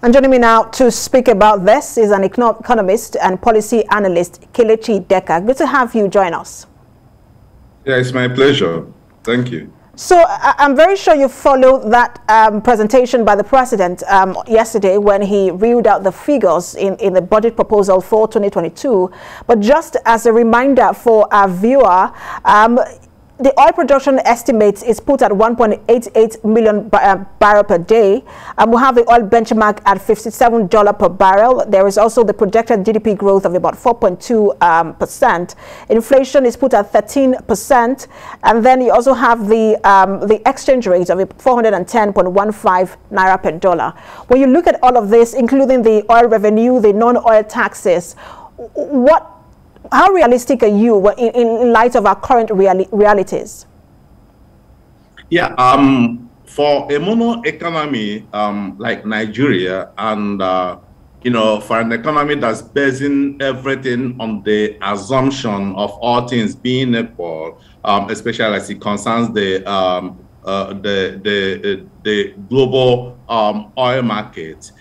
And joining me now to speak about this is an economist and policy analyst, Kelechi Decca. Good to have you join us. Yeah, it's my pleasure. Thank you. So I'm very sure you followed that presentation by the president yesterday when he reeled out the figures in the budget proposal for 2022. But just as a reminder for our viewer, the oil production estimates is put at 1.88 million barrel per day. We'll have the oil benchmark at $57 per barrel. There is also the projected GDP growth of about 4.2%. Inflation is put at 13%. And then you also have the exchange rate of 410.15 naira per dollar. When you look at all of this, including the oil revenue, the non-oil taxes, how realistic are you in light of our current realities? Yeah, for a mono economy like Nigeria, and for an economy that's basing everything on the assumption of all things being equal, especially as it concerns the global oil market,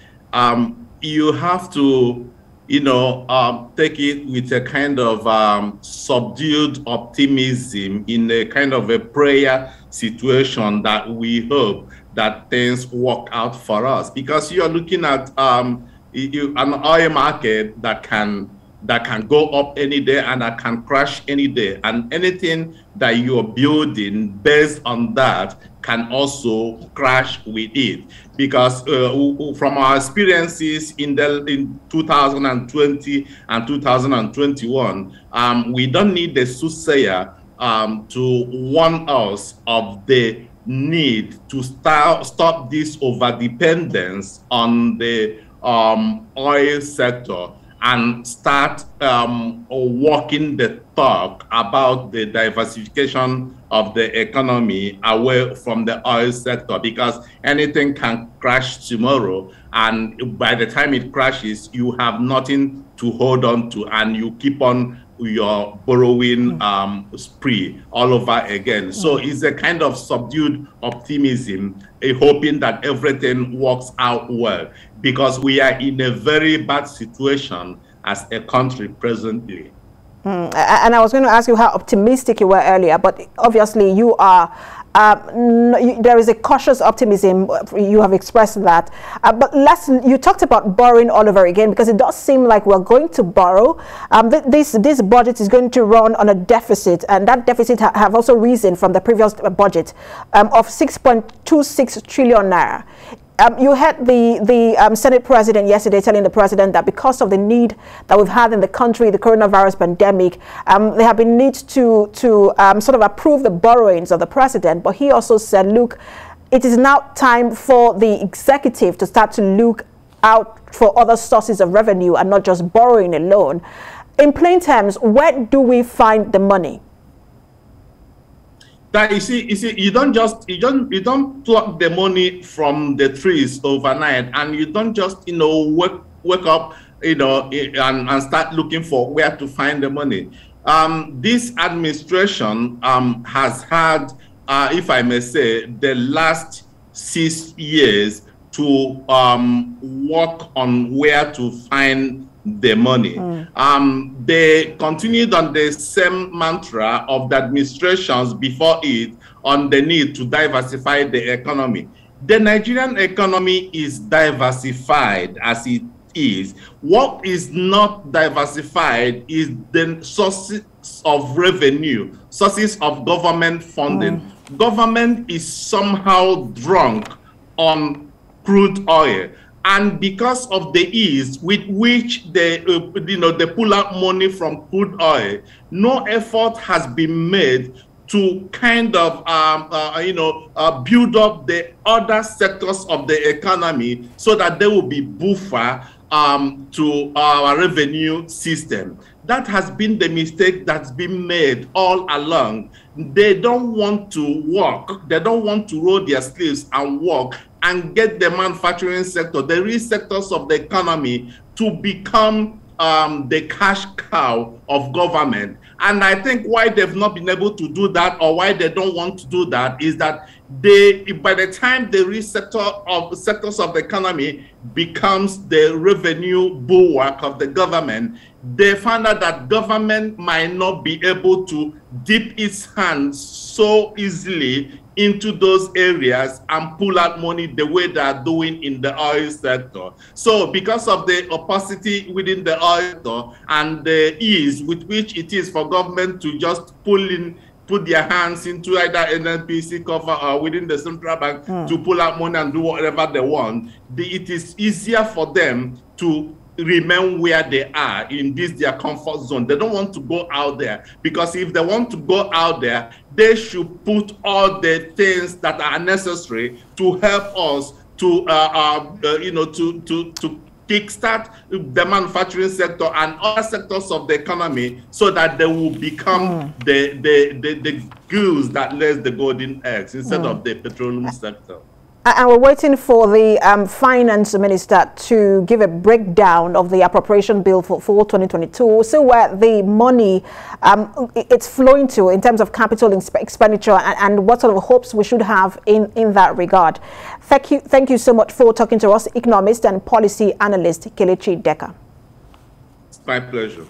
you have to take it with a kind of subdued optimism in a kind of a prayer situation that we hope that things work out for us, because you're looking at an oil market that can go up any day and that can crash any day, and anything that you're building based on that can also crash with it, because from our experiences in 2020 and 2021, we don't need the soothsayer to warn us of the need to stop this overdependence on the oil sector and start walking the talk about the diversification of the economy away from the oil sector, because anything can crash tomorrow, and by the time it crashes, you have nothing to hold on to, and you keep on your borrowing spree all over again. So it's a kind of subdued optimism, hoping that everything works out well, because we are in a very bad situation as a country presently. And I was going to ask you how optimistic you were earlier, but obviously you are, there is a cautious optimism, you have expressed that. But you talked about borrowing all over again, because it does seem like we're going to borrow. This budget is going to run on a deficit, and that deficit have also risen from the previous budget of 6.26 trillion naira. You heard the Senate president yesterday telling the president that because of the need that we've had in the country, the coronavirus pandemic, there have been needs to sort of approve the borrowings of the president. But he also said, look, it is now time for the executive to start to look out for other sources of revenue and not just borrowing alone. In plain terms, where do we find the money? That you see, you don't pluck the money from the trees overnight, and you don't just wake up and start looking for where to find the money. This administration has had, if I may say, the last 6 years to work on where to find the money. They continued on the same mantra of the administrations before it on the need to diversify the economy. The Nigerian economy is diversified as it is. What is not diversified is the sources of revenue, sources of government funding. Government is somehow drunk on crude oil. And because of the ease with which they pull out money from crude oil, no effort has been made to kind of build up the other sectors of the economy so that there will be buffer to our revenue system. That has been the mistake that's been made all along. They don't want to work. They don't want to roll their sleeves and work and get the manufacturing sector, the real sectors of the economy, to become the cash cow of government. And I think why they've not been able to do that, or why they don't want to do that, is that by the time they reach sectors of the economy becomes the revenue bulwark of the government, they found out that government might not be able to dip its hands so easily into those areas and pull out money the way they are doing in the oil sector. So because of the opacity within the oil sector and the ease with which it is for government to just put their hands into either NNPC cover or within the central bank to pull out money and do whatever they want, it is easier for them to remain where they are in their comfort zone. They don't want to go out there, because if they want to go out there, they should put all the things that are necessary to help us to to kickstart the manufacturing sector and other sectors of the economy, so that they will become the goose that lays the golden eggs instead of the petroleum sector. And we're waiting for the finance minister to give a breakdown of the appropriation bill for 2022, so where the money it's flowing to in terms of capital expenditure, and what sort of hopes we should have in that regard. Thank you so much for talking to us, Economist and Policy Analyst Kelechi Decca. It's my pleasure.